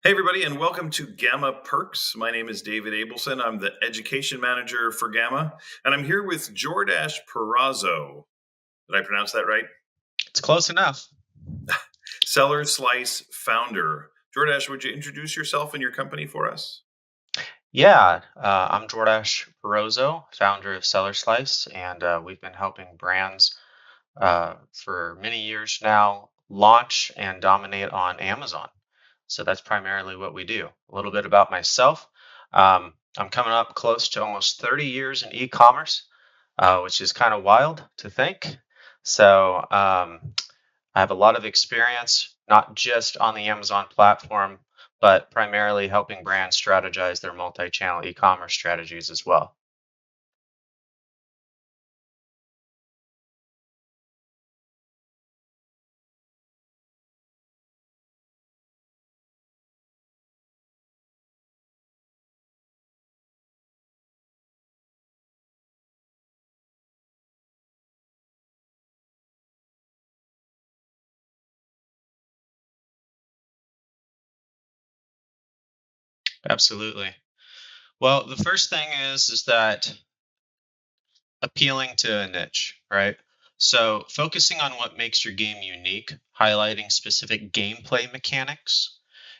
Hey, everybody, and welcome to GAMA Perks. My name is David Abelson. I'm the education manager for GAMA, and I'm here with Jordash Perazzo. Did I pronounce that right? It's close enough. Seller Slice founder. Jordash, would you introduce yourself and your company for us? Yeah, I'm Jordash Barroso, founder of Seller Slice, and we've been helping brands for many years now launch and dominate on Amazon. So that's primarily what we do. A little bit about myself. I'm coming up close to almost 30 years in e-commerce, which is kind of wild to think. So I have a lot of experience, not just on the Amazon platform, but primarily helping brands strategize their multi-channel e-commerce strategies as well. Absolutely. Well, the first thing is that appealing to a niche, right? So focusing on what makes your game unique, highlighting specific gameplay mechanics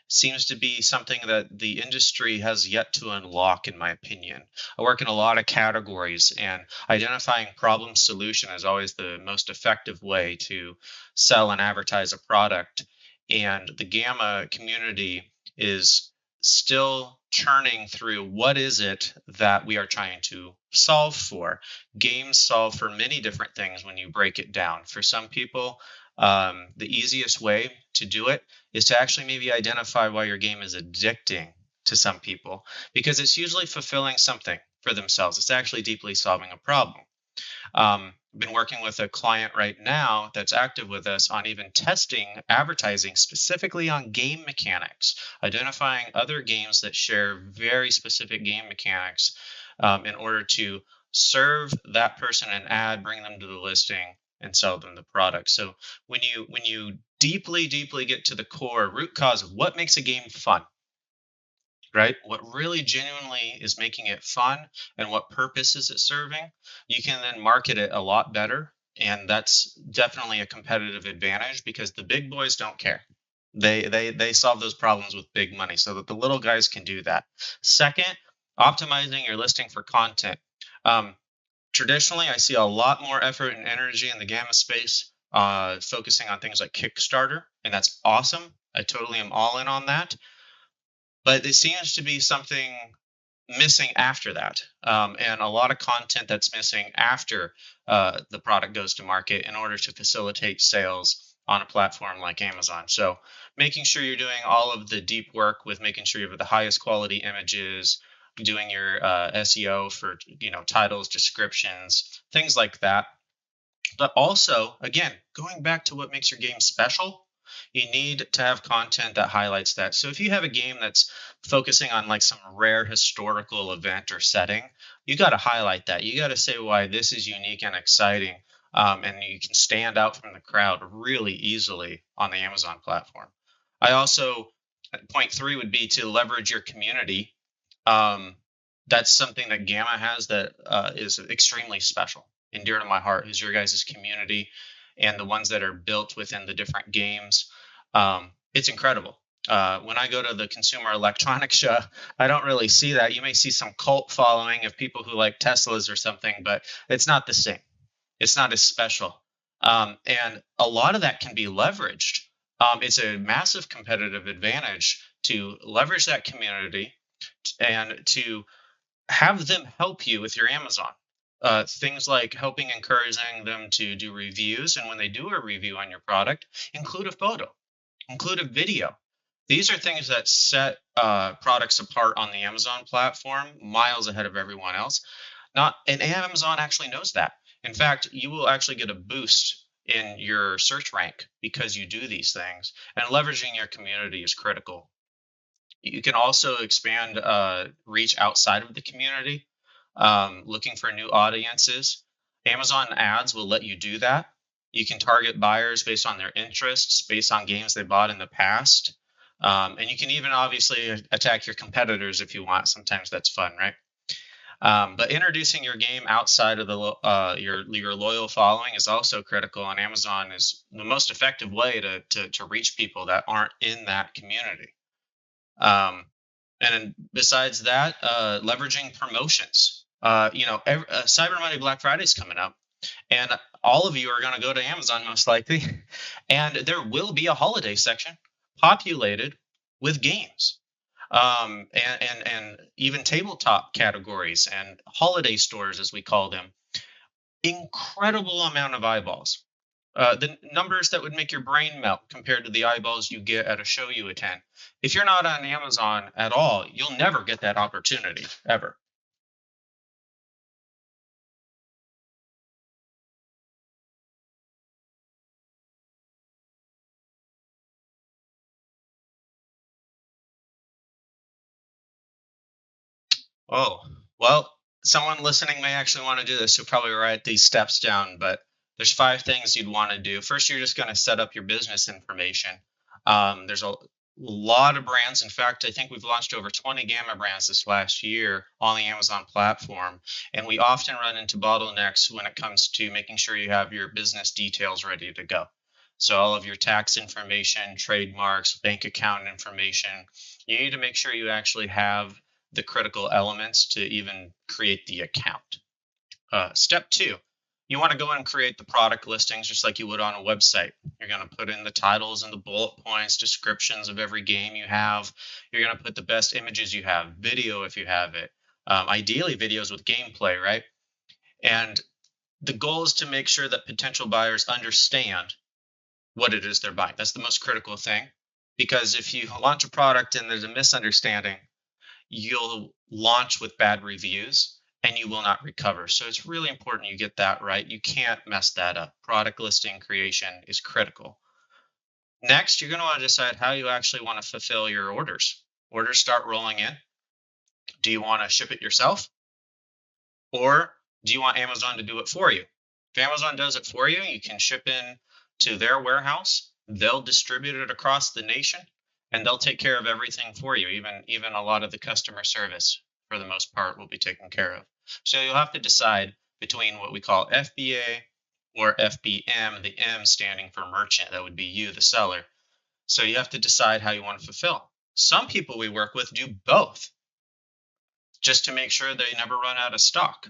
seems to be something that the industry has yet to unlock, in my opinion. I work in a lot of categories, and identifying problem solution is always the most effective way to sell and advertise a product. And the Gamma community is still churning through what is it that we are trying to solve for. Games solve for many different things when you break it down. For some people, the easiest way to do it is to actually maybe identify why your game is addicting to some people, because it's usually fulfilling something for themselves. It's actually deeply solving a problem. Been working with a client right now that's active with us on even testing advertising specifically on game mechanics, identifying other games that share very specific game mechanics in order to serve that person an ad, bring them to the listing, and sell them the product. So when you deeply get to the core root cause of what makes a game fun, right? What really genuinely is making it fun and what purpose is it serving? You can then market it a lot better. And that's definitely a competitive advantage because the big boys don't care. They solve those problems with big money so that the little guys can do that. Second, optimizing your listing for content. Um, Traditionally, I see a lot more effort and energy in the Gamma space, focusing on things like Kickstarter, and that's awesome. I totally am all in on that, but there seems to be something missing after that, and a lot of content that's missing after the product goes to market in order to facilitate sales on a platform like Amazon. So making sure you're doing all of the deep work with making sure you have the highest quality images, doing your SEO for titles, descriptions, things like that. But also, again, going back to what makes your game special, you need to have content that highlights that. So if you have a game that's focusing on like some rare historical event or setting, you got to highlight that. You got to say why this is unique and exciting. And you can stand out from the crowd really easily on the Amazon platform. I also, point three would be to leverage your community. Um, that's something that Gamma has that is extremely special and dear to my heart is your guys' community and the ones that are built within the different games. It's incredible. When I go to the Consumer Electronics Show, I don't really see that. You may see some cult following of people who like Teslas or something, but it's not the same. It's not as special. And a lot of that can be leveraged. It's a massive competitive advantage to leverage that community and to have them help you with your Amazon. Things like helping encouraging them to do reviews. And when they do a review on your product, include a photo, include a video. These are things that set products apart on the Amazon platform miles ahead of everyone else. Not and Amazon actually knows that. In fact, you will actually get a boost in your search rank because you do these things. And leveraging your community is critical. You can also expand reach outside of the community, looking for new audiences. Amazon ads will let you do that. You can target buyers based on their interests, based on games they bought in the past. And you can even obviously attack your competitors if you want. Sometimes that's fun, right? But introducing your game outside of your loyal following is also critical, and Amazon is the most effective way to reach people that aren't in that community. Um, and besides that, leveraging promotions. Cyber Monday, Black Friday is coming up, and all of you are going to go to Amazon most likely, and there will be a holiday section populated with games, and even tabletop categories and holiday stores, as we call them. Incredible amount of eyeballs. The numbers that would make your brain melt compared to the eyeballs you get at a show you attend. If you're not on Amazon at all, you'll never get that opportunity ever. Oh, well, someone listening may actually want to do this. You'll probably write these steps down, but there's 5 things you'd want to do. First, you're just going to set up your business information. There's a lot of brands. In fact, I think we've launched over 20 Gamma brands this last year on the Amazon platform. And we often run into bottlenecks when it comes to making sure you have your business details ready to go. So, all of your tax information, trademarks, bank account information, you need to make sure you actually have the critical elements to even create the account. Step two, you want to go and create the product listings just like you would on a website. You're going to put in the titles and the bullet points, descriptions of every game you have. You're going to put the best images you have, video if you have it, ideally videos with gameplay, right? And the goal is to make sure that potential buyers understand what it is they're buying. That's the most critical thing. Because if you launch a product and there's a misunderstanding, you'll launch with bad reviews and you will not recover. So it's really important you get that right. You can't mess that up. Product listing creation is critical. Next, you're going to want to decide how you actually want to fulfill your orders. Orders start rolling in. Do you want to ship it yourself? Or do you want Amazon to do it for you? If Amazon does it for you, you can ship in to their warehouse. They'll distribute it across the nation and they'll take care of everything for you. Even a lot of the customer service, for the most part, will be taken care of. So you'll have to decide between what we call FBA or FBM, the M standing for merchant. That would be you, the seller. So you have to decide how you want to fulfill. Some people we work with do both just to make sure they never run out of stock.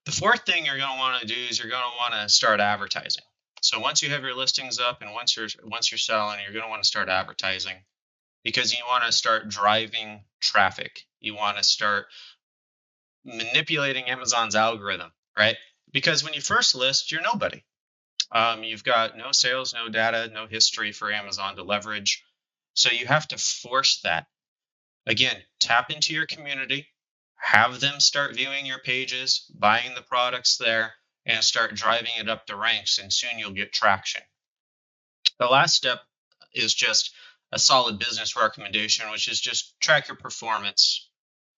The fourth thing you're going to want to do is you're going to want to start advertising. So once you have your listings up and once you're selling, you're going to want to start advertising because you want to start driving traffic. You want to start manipulating Amazon's algorithm, right? Because when you first list, you're nobody. You've got no sales, no data, no history for Amazon to leverage. So you have to force that. Again, tap into your community, have them start viewing your pages, buying the products there, and start driving it up the ranks, and soon you'll get traction. The last step is just a solid business recommendation, which is just track your performance.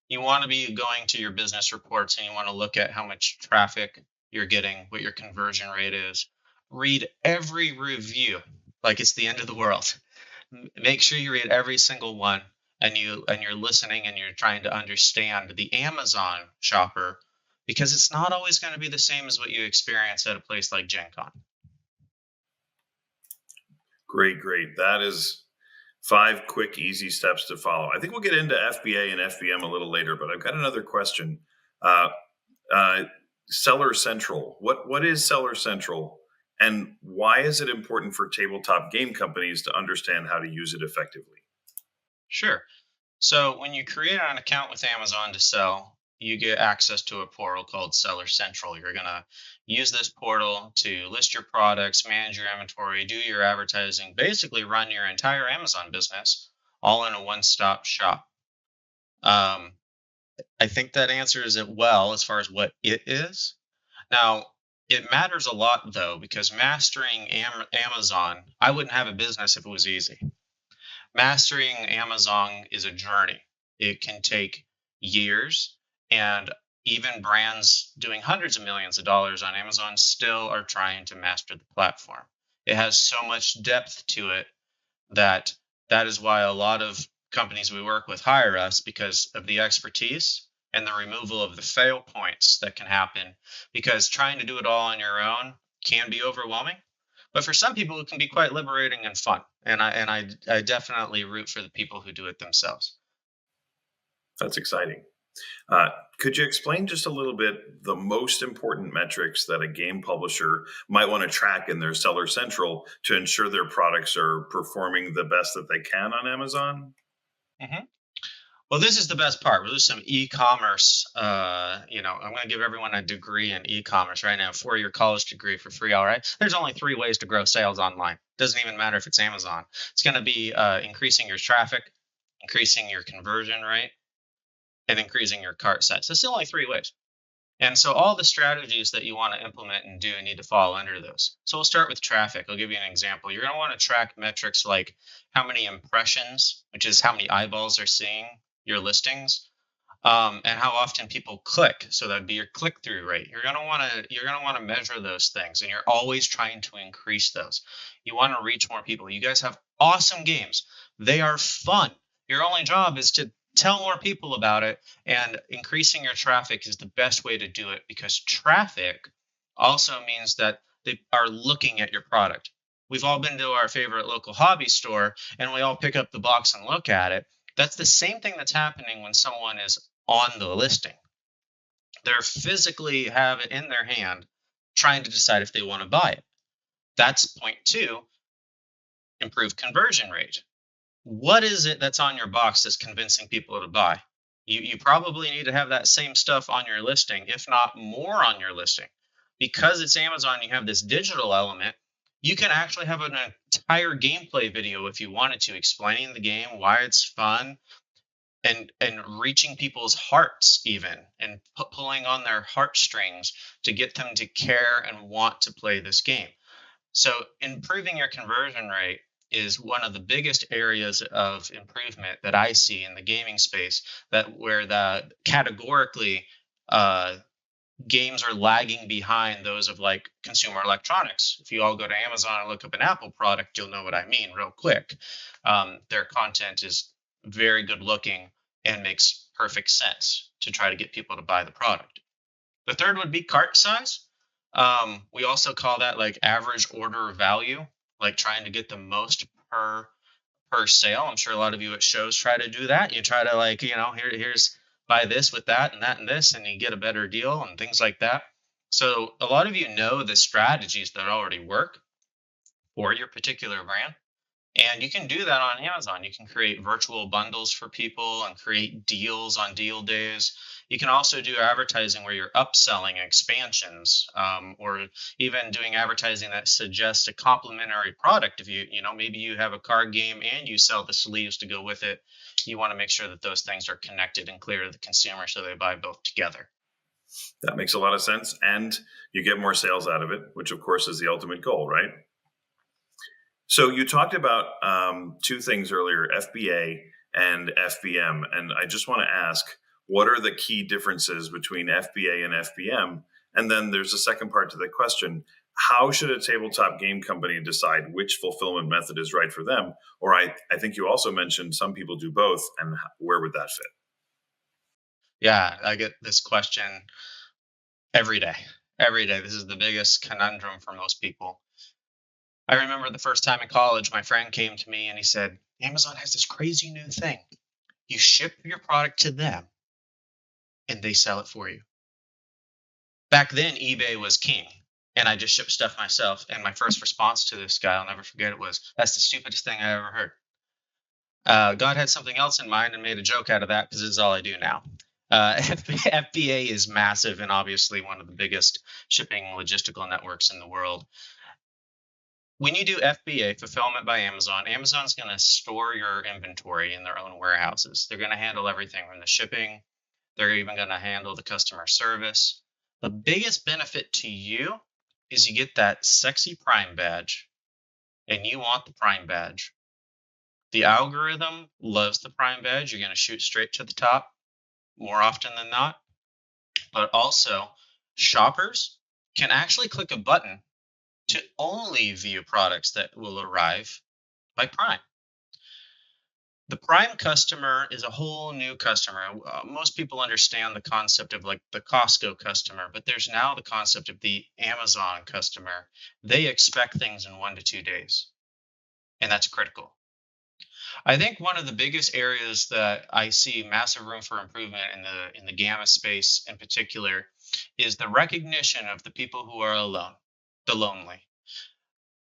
You want to be going to your business reports and you want to look at how much traffic you're getting, what your conversion rate is. Read every review like it's the end of the world. Make sure you read every single one and you're listening and you're trying to understand the Amazon shopper because it's not always going to be the same as what you experience at a place like Gen Con. Great, great. That is 5 quick, easy steps to follow. I think we'll get into FBA and FBM a little later, but I've got another question. Uh, Seller Central. What is Seller Central, and why is it important for tabletop game companies to understand how to use it effectively? Sure. So when you create an account with Amazon to sell, you get access to a portal called Seller Central. You're going to use this portal to list your products, manage your inventory, do your advertising, basically run your entire Amazon business all in a one-stop shop. I think that answers it well as far as what it is. Now, it matters a lot though, because mastering Amazon, I wouldn't have a business if it was easy. Mastering Amazon is a journey. It can take years, and even brands doing hundreds of millions of dollars on Amazon still are trying to master the platform. It has so much depth to it that That is why a lot of companies we work with hire us, because of the expertise and the removal of the fail points that can happen. Because trying to do it all on your own can be overwhelming, but for some people it can be quite liberating and fun. And I definitely root for the people who do it themselves. That's exciting. Uh, could you explain just a little bit the most important metrics that a game publisher might want to track in their Seller Central to ensure their products are performing the best that they can on Amazon? Mhm. Well, this is the best part. We'll do some e-commerce. I'm going to give everyone a degree in e-commerce right now, 4-year college degree for free. All right. There's only 3 ways to grow sales online. Doesn't even matter if it's Amazon. It's going to be increasing your traffic, increasing your conversion rate, and increasing your cart size. That's the only 3 ways. And so all the strategies that you want to implement and do need to fall under those. So we'll start with traffic. I'll give you an example. You're going to want to track metrics like how many impressions, which is how many eyeballs are seeing your listings, and how often people click. So that'd be your click-through rate. You're gonna want to measure those things, and you're always trying to increase those. You want to reach more people. You guys have awesome games. They are fun. Your only job is to tell more people about it, and increasing your traffic is the best way to do it, because traffic also means that they are looking at your product. We've all been to our favorite local hobby store and we all pick up the box and look at it. That's the same thing that's happening when someone is on the listing. They're physically have it in their hand trying to decide if they want to buy it. That's point two, improve conversion rate. What is it that's on your box that's convincing people to buy? You probably need to have that same stuff on your listing, if not more on your listing. Because it's Amazon, you have this digital element. You can actually have an entire gameplay video if you wanted to, explaining the game, why it's fun, and reaching people's hearts even, and pulling on their heartstrings to get them to care and want to play this game. So improving your conversion rate is one of the biggest areas of improvement that I see in the gaming space, that where the categorically uh, games are lagging behind those of like consumer electronics. If you all go to Amazon and look up an Apple product, you'll know what I mean real quick. Their content is very good looking and makes perfect sense to try to get people to buy the product. The third would be cart size. We also call that like average order value, like trying to get the most per sale. I'm sure a lot of you at shows try to do that. You try to like, here's buy this with that and that and this, and you get a better deal and things like that. So a lot of you know the strategies that already work for your particular brand. And you can do that on Amazon. You can create virtual bundles for people and create deals on deal days. You can also do advertising where you're upselling expansions, or even doing advertising that suggests a complementary product. If maybe you have a card game and you sell the sleeves to go with it, you want to make sure that those things are connected and clear to the consumer so they buy both together. That makes a lot of sense. And you get more sales out of it, which of course is the ultimate goal, right? So you talked about two things earlier, FBA and FBM. And I just want to ask, what are the key differences between FBA and FBM? And then there's a second part to the question. How should a tabletop game company decide which fulfillment method is right for them? Or I think you also mentioned some people do both. And where would that fit? Yeah, I get this question every day. Every day. This is the biggest conundrum for most people. I remember the first time in college, my friend came to me and he said, Amazon has this crazy new thing. You ship your product to them and they sell it for you. Back then, eBay was king, and I just shipped stuff myself. And my first response to this guy, I'll never forget it, was, "That's the stupidest thing I ever heard." God had something else in mind and made a joke out of that, because this is all I do now. FBA is massive and obviously one of the biggest shipping logistical networks in the world. When you do FBA, fulfillment by Amazon, Amazon's going to store your inventory in their own warehouses. They're going to handle everything from the shipping. They're even going to handle the customer service. The biggest benefit to you is you get that sexy Prime badge, and you want the Prime badge. The algorithm loves the Prime badge. You're going to shoot straight to the top more often than not. But also, shoppers can actually click a button to only view products that will arrive by Prime. The Prime customer is a whole new customer. Most people understand the concept of like the Costco customer, but there's now the concept of the Amazon customer. They expect things in 1 to 2 days, and that's critical. I think one of the biggest areas that I see massive room for improvement in the gamma space in particular is the recognition of the people who are alone, the lonely.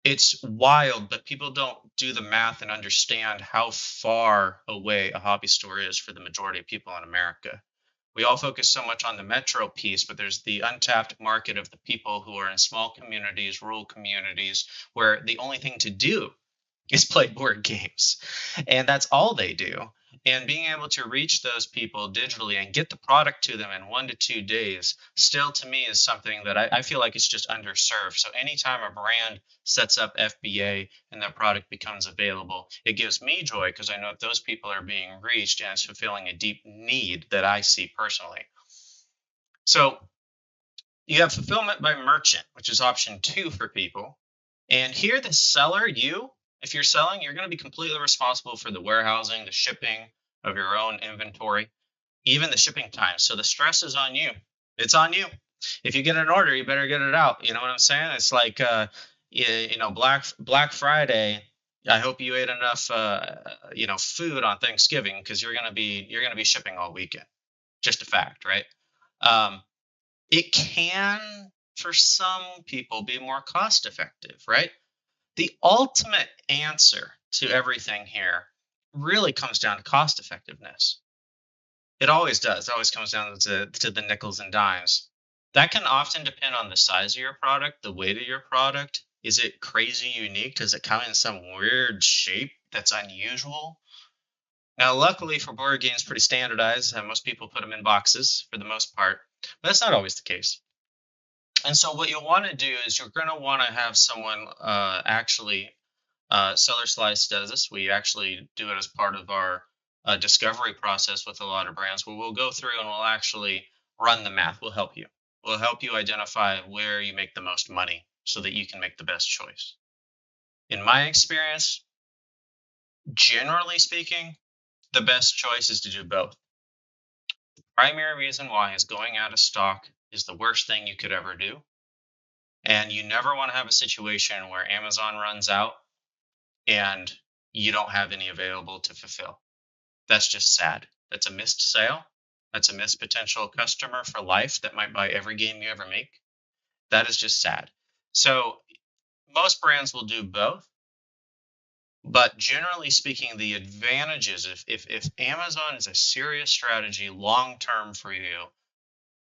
It's wild that people don't do the math and understand how far away a hobby store is for the majority of people in America. We all focus so much on the metro piece, but there's the untapped market of the people who are in small communities, rural communities, where the only thing to do is play board games. And that's all they do. And being able to reach those people digitally and get the product to them in 1 to 2 days, still to me is something that I feel like it's just underserved. So anytime a brand sets up FBA and that product becomes available, it gives me joy because I know that those people are being reached and it's fulfilling a deep need that I see personally. So you have fulfillment by merchant, which is option two for people. And here, the seller, if you're selling, you're going to be completely responsible for the warehousing, the shipping of your own inventory, even the shipping time. So the stress is on you. It's on you. If you get an order, you better get it out. You know what I'm saying? It's like, Black Friday. I hope you ate enough, food on Thanksgiving because you're gonna be shipping all weekend. Just a fact, right? Um, it can, for some people, be more cost effective, right? The ultimate answer to everything here really comes down to cost effectiveness. It always does. It always comes down to the nickels and dimes. That can often depend on the size of your product, the weight of your product. Is it crazy unique? Does it come in some weird shape that's unusual? Now, luckily for board games, pretty standardized. Most people put them in boxes for the most part, but that's not always the case. And so, what you'll want to do is you're going to want to have someone actually Seller Slice does this. We actually do it as part of our discovery process with a lot of brands where we'll go through and we'll actually run the math. We'll help you. We'll help you identify where you make the most money so that you can make the best choice. In my experience, generally speaking, the best choice is to do both. The primary reason why is going out of stock is the worst thing you could ever do. And you never want to have a situation where Amazon runs out and you don't have any available to fulfill. That's just sad. That's a missed sale. That's a missed potential customer for life that might buy every game you ever make. That is just sad. So most brands will do both. But generally speaking, the advantages, if Amazon is a serious strategy long term for you,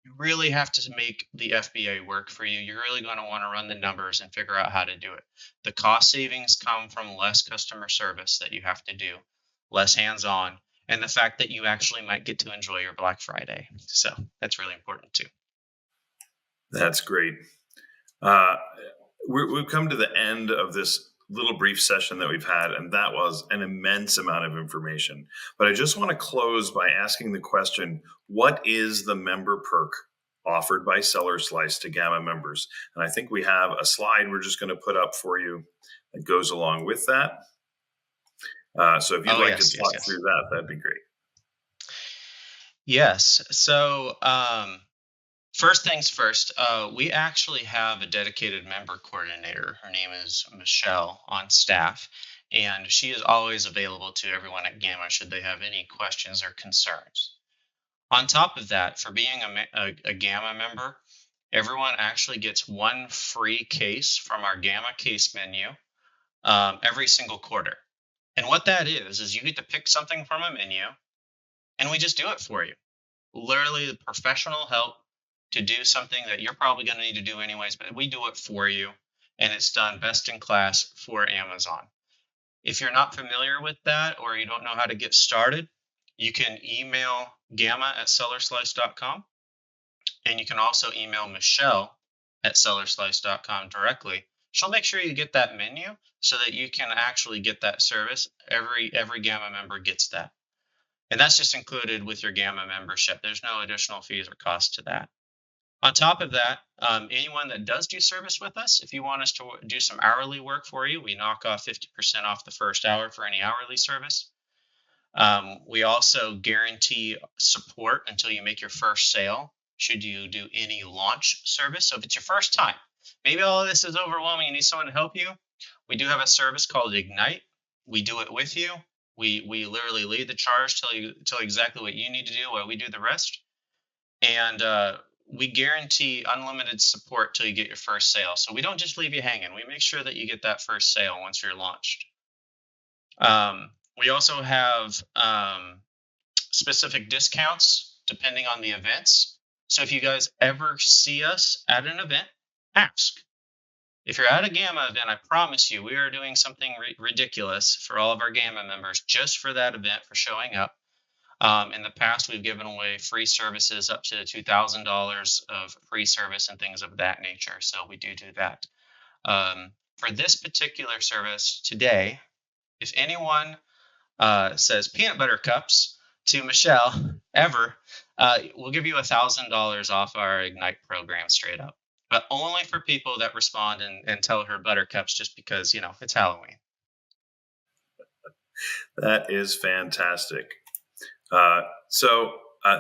you really have to make the FBA work for you. You're really going to want to run the numbers and figure out how to do it. The cost savings come from less customer service that you have to do, less hands on, and the fact that you actually might get to enjoy your Black Friday. So that's really important too. That's great. Uh, we've come to the end of this little brief session that we've had, and that was an immense amount of information. But I just want to close by asking the question, what is the member perk offered by Seller Slice to GAMA members? And I think we have a slide we're just going to put up for you that goes along with that. So if you'd like to talk through that, that'd be great. Yes. So first things first, we actually have a dedicated member coordinator. Her name is Michelle on staff, and she is always available to everyone at GAMA should they have any questions or concerns. On top of that, for being a GAMA member, everyone actually gets one free case from our GAMA case menu every single quarter. And what that is you get to pick something from a menu, and we just do it for you. Literally, the professional help to do something that you're probably going to need to do anyways, but we do it for you, and it's done best in class for Amazon. If you're not familiar with that or you don't know how to get started, you can email gamma@sellerslice.com, and you can also email Michelle at sellerslice.com directly. She'll make sure you get that menu so that you can actually get that service. Every GAMA member gets that. And that's just included with your GAMA membership. There's no additional fees or cost to that. On top of that, anyone that does do service with us, if you want us to do some hourly work for you, we knock off 50% off the first hour for any hourly service. We also guarantee support until you make your first sale, should you do any launch service. So if it's your first time, maybe all of this is overwhelming, you need someone to help you. We do have a service called Ignite. We do it with you. We literally lead the charge, tell you exactly what you need to do while we do the rest. And we guarantee unlimited support till you get your first sale. So we don't just leave you hanging. We make sure that you get that first sale once you're launched. We also have specific discounts depending on the events. So if you guys ever see us at an event, ask. If you're at a GAMA event, I promise you, we are doing something ridiculous for all of our GAMA members just for that event for showing up. In the past, we've given away free services up to $2,000 of free service and things of that nature. So we do that. For this particular service today, if anyone says peanut butter cups to Michelle ever, we'll give you $1,000 off our Ignite program straight up, but only for people that respond and tell her buttercups, just because, it's Halloween. That is fantastic. So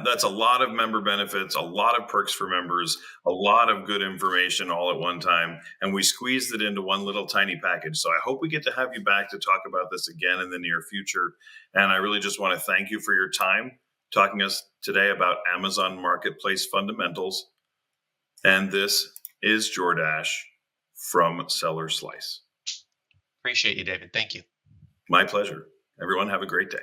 that's a lot of member benefits, a lot of perks for members, a lot of good information all at one time. And we squeezed it into one little tiny package. So I hope we get to have you back to talk about this again in the near future. And I really just want to thank you for your time talking to us today about Amazon Marketplace fundamentals. And this is Jordash from Seller Slice. Appreciate you, David. Thank you. My pleasure. Everyone have a great day.